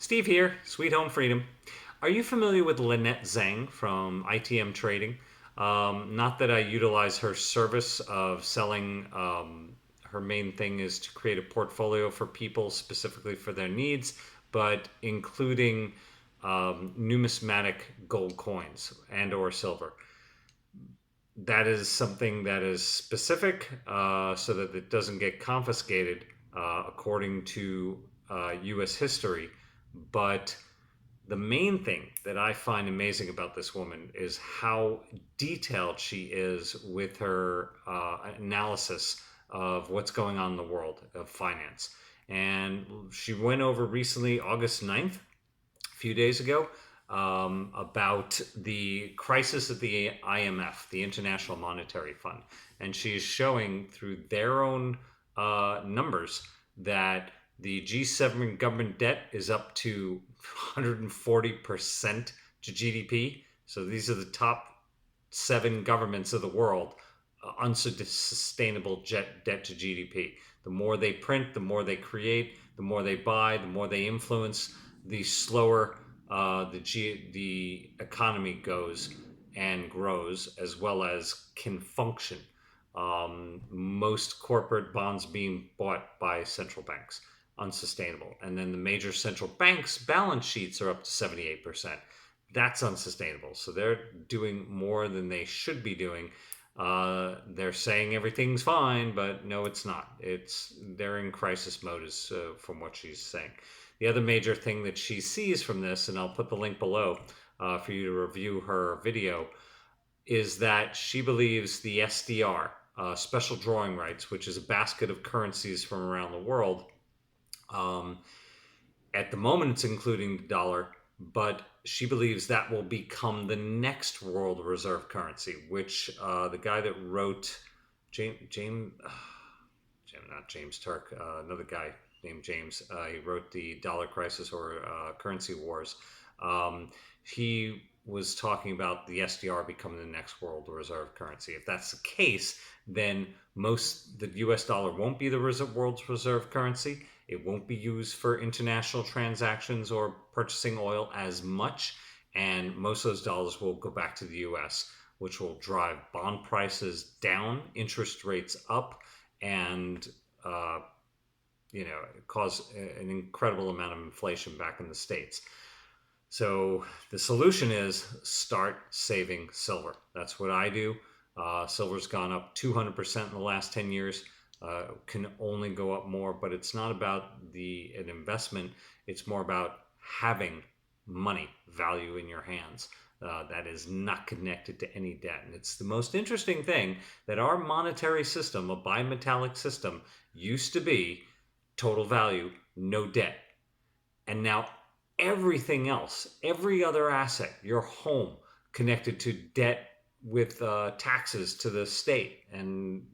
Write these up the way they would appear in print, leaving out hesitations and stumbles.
Steve here, Sweet Home Freedom. Are you familiar with Lynette Zang from ITM Trading? Not that I utilize her service of selling. Her main thing is to create a portfolio for people specifically for their needs, but including numismatic gold coins and or silver. That is something that is specific so that it doesn't get confiscated according to U.S. history. But the main thing that I find amazing about this woman is how detailed she is with her analysis of what's going on in the world of finance. And she went over recently, August 9th, a few days ago, about the crisis at the IMF, the International Monetary Fund. And she is showing through their own numbers that the G7 government debt is up to 140% to GDP. So these are the top 7 governments of the world, unsustainable debt to GDP. The more they print, the more they create, the more they buy, the more they influence, the slower the economy goes and grows, as well as can function. Most corporate bonds being bought by central banks, unsustainable. And then the major central banks' balance sheets are up to 78%. That's unsustainable. So they're doing more than they should be doing. They're saying everything's fine, but no, it's not. They're in crisis mode, from what she's saying. The other major thing that she sees from this, and I'll put the link below for you to review her video, is that she believes the SDR, special drawing rights, which is a basket of currencies from around the world. At the moment, it's including the dollar, but she believes that will become the next world reserve currency, which the guy that wrote, not James Turk, another guy named James, he wrote the Dollar Crisis or Currency Wars. He was talking about the SDR becoming the next world reserve currency. If that's the case, then the US dollar won't be the world's reserve currency. It won't be used for international transactions or purchasing oil as much. And most of those dollars will go back to the US, which will drive bond prices down, interest rates up, and cause an incredible amount of inflation back in the States. So the solution is start saving silver. That's what I do. Silver's gone up 200% in the last 10 years. Can only go up more, but it's not about an investment. It's more about having money, value in your hands. That is not connected to any debt. And it's the most interesting thing that our monetary system, a bimetallic system, used to be total value, no debt. And now everything else, every other asset, your home, connected to debt with taxes to the state, and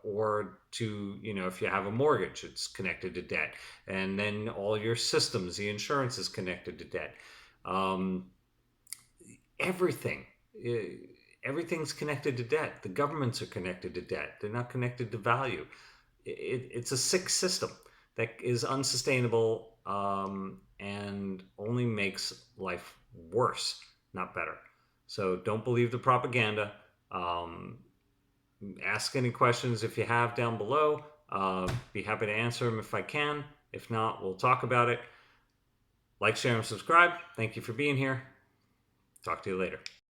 or to, if you have a mortgage, it's connected to debt. And then all your systems, the insurance is connected to debt. Everything's connected to debt. The governments are connected to debt. They're not connected to value. It's a sick system that is unsustainable, and only makes life worse, not better. So don't believe the propaganda. Ask any questions if you have down below. Be happy to answer them if I can. If not, we'll talk about it. Like, share, and subscribe. Thank you for being here. Talk to you later.